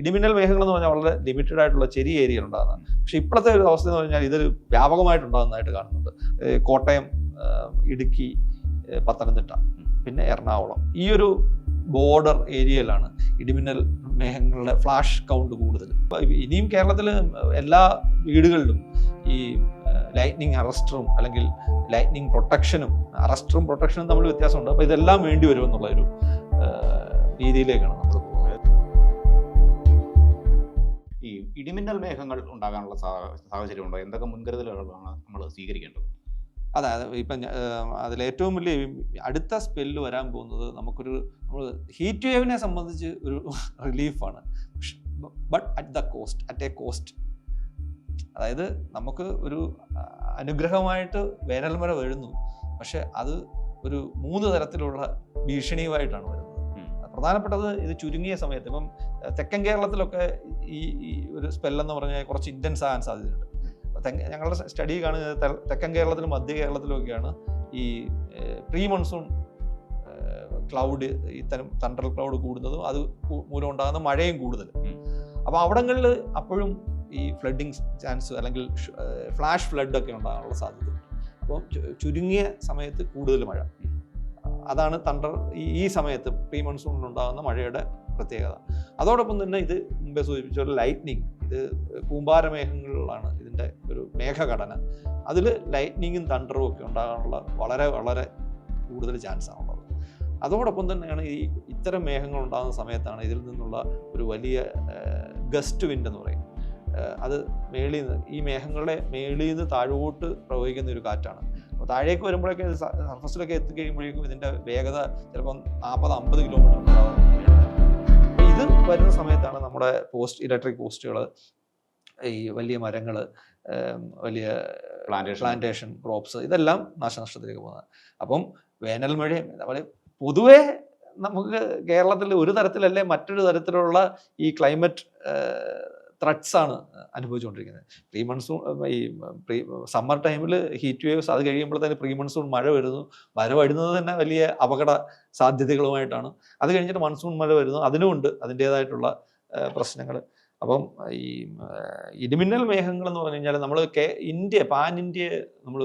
ഇടിമിന്നൽ മേഘങ്ങൾ എന്ന് പറഞ്ഞാൽ വളരെ ലിമിറ്റഡ് ആയിട്ടുള്ള ചെറിയ ഏരിയയിൽ ഉണ്ടാകുന്നതാണ്. പക്ഷെ ഇപ്പോഴത്തെ ഒരു അവസ്ഥ എന്ന് പറഞ്ഞാൽ ഇതൊരു വ്യാപകമായിട്ടുണ്ടാകുന്നതായിട്ട് കാണുന്നുണ്ട്. കോട്ടയം, ഇടുക്കി, പത്തനംതിട്ട, പിന്നെ എറണാകുളം, ഈ ഒരു ബോർഡർ ഏരിയയിലാണ് ഇടിമിന്നൽ മേഘങ്ങളുടെ ഫ്ലാഷ് കൗണ്ട് കൂടുതൽ. ഇനിയും കേരളത്തിൽ എല്ലാ വീടുകളിലും ഈ ലൈറ്റ്നിങ് അറസ്റ്ററും അല്ലെങ്കിൽ ലൈറ്റ്നിങ് പ്രൊട്ടക്ഷനും, അറസ്റ്ററും പ്രൊട്ടക്ഷനും തമ്മിൽ വ്യത്യാസമുണ്ട്. അപ്പോൾ ഇതെല്ലാം വേണ്ടി വരും എന്നുള്ളൊരു രീതിയിലേക്കാണ് നമ്മൾ പോകുന്നത്. ഈ ഇടിമിന്നൽ മേഘങ്ങൾ ഉണ്ടാകാനുള്ള സാഹചര്യമുണ്ടോ? എന്തൊക്കെ മുൻകരുതലുകളാണ് നമ്മൾ സ്വീകരിക്കേണ്ടത്? അതായത് ഇപ്പം അതിലേറ്റവും വലിയ അടുത്ത സ്പെല്ല് വരാൻ പോകുന്നത് നമ്മൾ ഹീറ്റ് വേവിനെ സംബന്ധിച്ച് ഒരു റിലീഫാണ്. But at a cost. അതായത് നമുക്ക് ഒരു അനുഗ്രഹമായിട്ട് വേനൽ മഴ വരുന്നു, പക്ഷെ അത് ഒരു 3 തരത്തിലുള്ള ഭീഷണിയുമായിട്ടാണ് വരുന്നത്. പ്രധാനപ്പെട്ടത് ഇത് ചുരുങ്ങിയ സമയത്ത്, ഇപ്പം തെക്കൻ കേരളത്തിലൊക്കെ ഈ ഒരു സ്പെല്ലെന്ന് പറഞ്ഞാൽ കുറച്ച് ഇൻറ്റൻസ് ആകാൻ സാധ്യതയുണ്ട്. ഞങ്ങളുടെ സ്റ്റഡി കാണുന്നത് തെക്കൻ കേരളത്തിലും മധ്യ കേരളത്തിലുമൊക്കെയാണ് ഈ പ്രീ മൺസൂൺ ക്ലൗഡ്, ഇത്തരം തണ്ടർ ക്ലൗഡ് കൂടുന്നതും അത് മൂലം ഉണ്ടാകുന്ന മഴയും കൂടുതൽ. അപ്പോൾ അവിടങ്ങളിൽ അപ്പോഴും ഈ ഫ്ലഡിങ് ചാൻസ് അല്ലെങ്കിൽ ഫ്ലാഷ് ഫ്ലഡ് ഒക്കെ ഉണ്ടാകാനുള്ള സാധ്യത. അപ്പോൾ ചുരുങ്ങിയ സമയത്ത് കൂടുതൽ മഴ, അതാണ് തണ്ടർ ഈ സമയത്ത് പ്രീ മൺസൂണിൽ ഉണ്ടാകുന്ന മഴയുടെ പ്രത്യേകത. അതോടൊപ്പം തന്നെ ഇത് മുമ്പേ സൂചിപ്പിച്ച ഒരു ലൈറ്റ്നിങ്, ഇത് കൂമ്പാരമേഘങ്ങളിലാണ് ഇതിൻ്റെ ഒരു മേഘഘടന. അതിൽ ലൈറ്റ്നിങ്ങും തണ്ടറും ഒക്കെ ഉണ്ടാകാനുള്ള വളരെ വളരെ കൂടുതൽ ചാൻസാണുള്ളത്. അതോടൊപ്പം തന്നെയാണ് ഇത്തരം മേഘങ്ങൾ ഉണ്ടാകുന്ന സമയത്താണ് ഇതിൽ നിന്നുള്ള ഒരു വലിയ ഗസ്റ്റ് വിൻഡ് എന്ന് പറയും. അത് ഈ മേഘങ്ങളുടെ മേളിൽ നിന്ന് താഴോട്ട് പ്രവഹിക്കുന്ന ഒരു കാറ്റാണ്. അപ്പോൾ താഴേക്ക് വരുമ്പോഴേക്കും സർഫസിലൊക്കെ എത്തിക്കഴിയുമ്പോഴേക്കും ഇതിൻ്റെ വേഗത ചിലപ്പം 40-50 കിലോമീറ്റർ ഉണ്ടാകും. ഇത് വരുന്ന സമയത്താണ് നമ്മുടെ ഇലക്ട്രിക് പോസ്റ്റുകൾ, ഈ വലിയ മരങ്ങൾ, വലിയ പ്ലാന്റേഷൻ ക്രോപ്സ്, ഇതെല്ലാം നാശനഷ്ടത്തിലേക്ക് പോകുന്നത്. അപ്പം വേനൽ മഴയും പൊതുവെ നമുക്ക് കേരളത്തിൽ ഒരു തരത്തിലല്ലേ മറ്റൊരു തരത്തിലുള്ള ഈ ക്ലൈമറ്റ് ത്രെറ്റ്സ് ആണ് അനുഭവിച്ചുകൊണ്ടിരിക്കുന്നത്. പ്രീ മൺസൂൺ, ഈ സമ്മർ ടൈമിൽ ഹീറ്റ് വേവ്സ്, അത് കഴിയുമ്പോഴത്തേന് പ്രീ മൺസൂൺ മഴ വരുന്നു. മഴ വരുന്നത് തന്നെ വലിയ അപകട സാധ്യതകളുമായിട്ടാണ്. അത് കഴിഞ്ഞിട്ട് മൺസൂൺ മഴ വരുന്നു, അതിനുമുണ്ട് അതിൻ്റേതായിട്ടുള്ള പ്രശ്നങ്ങൾ. അപ്പം ഈ ഇടിമിന്നൽ മേഘങ്ങൾ എന്ന് പറഞ്ഞു കഴിഞ്ഞാൽ നമ്മൾ പാൻ ഇന്ത്യ നമ്മൾ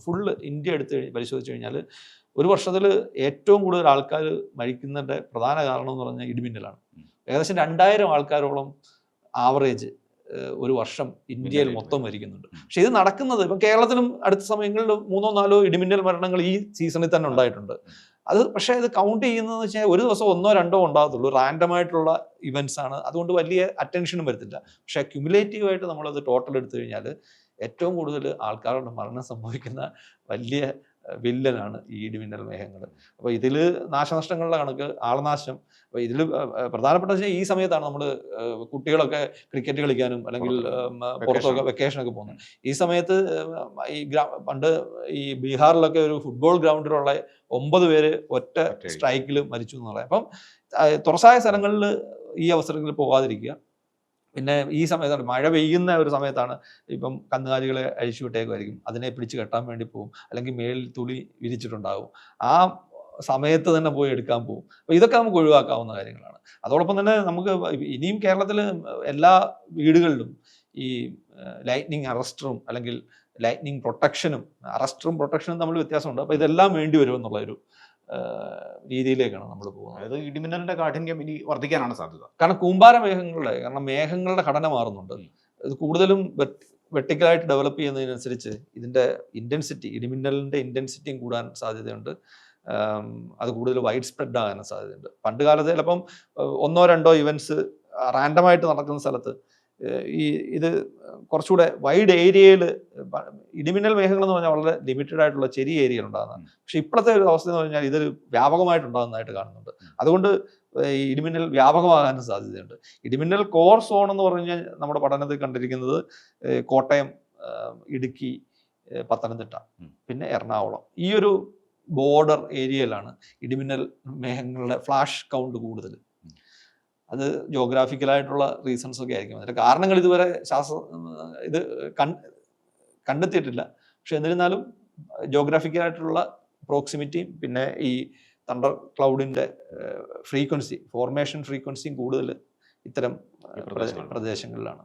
ഫുള്ള് ഇന്ത്യ എടുത്ത് പരിശോധിച്ച് കഴിഞ്ഞാൽ ഒരു വർഷത്തിൽ ഏറ്റവും കൂടുതൽ ആൾക്കാർ മരിക്കുന്നതിൻ്റെ പ്രധാന കാരണം എന്ന് പറഞ്ഞാൽ ഇടിമിന്നലാണ്. ഏകദേശം 2000 ആൾക്കാരോളം ആവറേജ് ഒരു വർഷം ഇന്ത്യയിൽ മൊത്തം മരിക്കുന്നുണ്ട്. പക്ഷെ ഇത് നടക്കുന്നത് ഇപ്പം കേരളത്തിലും അടുത്ത സമയങ്ങളിൽ 3-4 ഇടിമിന്നൽ മരണങ്ങൾ ഈ സീസണിൽ തന്നെ ഉണ്ടായിട്ടുണ്ട്. അത് പക്ഷേ ഇത് കൗണ്ട് ചെയ്യുന്നതെന്ന് വെച്ചാൽ ഒരു ദിവസം 1-2 ഉണ്ടാകത്തുള്ളൂ. റാൻഡമായിട്ടുള്ള ഇവൻറ്റ്സ് ആണ്. അതുകൊണ്ട് വലിയ അറ്റൻഷനും വരത്തില്ല. പക്ഷേ ക്യുമുലേറ്റീവായിട്ട് നമ്മളത് ടോട്ടൽ എടുത്തു കഴിഞ്ഞാൽ ഏറ്റവും കൂടുതൽ ആൾക്കാരുടെ മരണം സംഭവിക്കുന്ന വലിയ വില്ലനാണ് ഈ ഇടിമിന്നൽ മേഘങ്ങൾ. അപ്പോൾ ഇതിൽ നാശനഷ്ടങ്ങളുടെ കണക്ക്, ആളനാശം. അപ്പോൾ ഇതിൽ പ്രധാനപ്പെട്ട വെച്ചാൽ ഈ സമയത്താണ് നമ്മൾ കുട്ടികളൊക്കെ ക്രിക്കറ്റ് കളിക്കാനും അല്ലെങ്കിൽ പുറത്തൊക്കെ വെക്കേഷനൊക്കെ പോകുന്നത്. ഈ സമയത്ത് പണ്ട് ഈ ബീഹാറിലൊക്കെ ഒരു ഫുട്ബോൾ ഗ്രൗണ്ടിലുള്ള 9 പേര് ഒറ്റ സ്ട്രൈക്കിൽ മരിച്ചു എന്നുള്ളത്. അപ്പം തുറസായ സ്ഥലങ്ങളിൽ ഈ അവസരങ്ങളിൽ പോകാതിരിക്കുക. പിന്നെ ഈ സമയത്താണ് മഴ പെയ്യുന്ന ഒരു സമയത്താണ് ഇപ്പം കന്നുകാലികളെ അഴിച്ചു വിട്ടേക്കുമായിരിക്കും, അതിനെ പിടിച്ച് കെട്ടാൻ വേണ്ടി പോകും, അല്ലെങ്കിൽ മേളിൽ തുണി വിരിച്ചിട്ടുണ്ടാകും. ആ സമയത്ത് തന്നെ പോയി എടുക്കാൻ പോകും. അപ്പോൾ ഇതൊക്കെ നമുക്ക് ഒഴിവാക്കാവുന്ന കാര്യങ്ങളാണ്. അതോടൊപ്പം തന്നെ നമുക്ക് ഇനിയും കേരളത്തിൽ എല്ലാ വീടുകളിലും ഈ ലൈറ്റ്നിങ് അറസ്റ്ററും അല്ലെങ്കിൽ ലൈറ്റ്നിങ് പ്രൊട്ടക്ഷനും, അറസ്റ്ററും പ്രൊട്ടക്ഷനും തമ്മിൽ വ്യത്യാസമുണ്ട്. അപ്പോൾ ഇതെല്ലാം വേണ്ടി വരും എന്നുള്ളൊരു രീതിയിലേക്കാണ് നമ്മൾ പോകുന്നത്. അതായത് ഇടിമിന്നലിന്റെ കാഠിന്യം ഇനി വർദ്ധിക്കാനാണ് സാധ്യത. കാരണം മേഘങ്ങളുടെ ഘടന മാറുന്നുണ്ട്. ഇത് കൂടുതലും വെർട്ടിക്കലായിട്ട് ഡെവലപ്പ് ചെയ്യുന്നതിനനുസരിച്ച് ഇതിൻ്റെ ഇൻറ്റൻസിറ്റി, ഇടിമിന്നലിൻ്റെ ഇൻറ്റൻസിറ്റിയും കൂടാൻ സാധ്യതയുണ്ട്. അത് കൂടുതൽ വൈഡ് സ്പ്രെഡ് ആകാൻ സാധ്യതയുണ്ട്. പണ്ട് കാലത്ത് ചിലപ്പം 1-2 ഇവൻറ്റ്സ് റാൻഡമായിട്ട് നടക്കുന്ന സ്ഥലത്ത് ഇത് കുറച്ചുകൂടെ വൈഡ് ഏരിയയിൽ ഇടിമിന്നൽ മേഘങ്ങൾ എന്ന് പറഞ്ഞാൽ വളരെ ലിമിറ്റഡ് ആയിട്ടുള്ള ചെറിയ ഏരിയയിൽ ഉണ്ടാകുന്നതാണ്. പക്ഷെ ഇപ്പോഴത്തെ ഒരു അവസ്ഥ എന്ന് പറഞ്ഞാൽ ഇതൊരു വ്യാപകമായിട്ടുണ്ടാകുന്നതായിട്ട് കാണുന്നുണ്ട്. അതുകൊണ്ട് ഈ ഇടിമിന്നൽ വ്യാപകമാകാനും സാധ്യതയുണ്ട്. ഇടിമിന്നൽ കോർ സോൺ എന്ന് പറഞ്ഞാൽ നമ്മുടെ പഠനത്തിൽ കണ്ടിരിക്കുന്നത് കോട്ടയം, ഇടുക്കി, പത്തനംതിട്ട, പിന്നെ എറണാകുളം, ഈ ഒരു ബോർഡർ ഏരിയയിലാണ് ഇടിമിന്നൽ മേഘങ്ങളുടെ ഫ്ലാഷ് കൗണ്ട് കൂടുതൽ. അത് ജോഗ്രാഫിക്കലായിട്ടുള്ള റീസൺസ് ഒക്കെ ആയിരിക്കും. അതിൻ്റെ കാരണങ്ങൾ ഇതുവരെ ഇത് കണ്ടെത്തിയിട്ടില്ല. പക്ഷെ എന്നിരുന്നാലും ജോഗ്രാഫിക്കലായിട്ടുള്ള പ്രോക്സിമിറ്റിയും പിന്നെ ഈ തണ്ടർ ക്ലൗഡിൻ്റെ ഫോർമേഷൻ ഫ്രീക്വൻസിയും കൂടുതൽ ഇത്തരം ഈ പ്രദേശങ്ങളിലാണ്. പ്രദേശങ്ങളിലാണ്.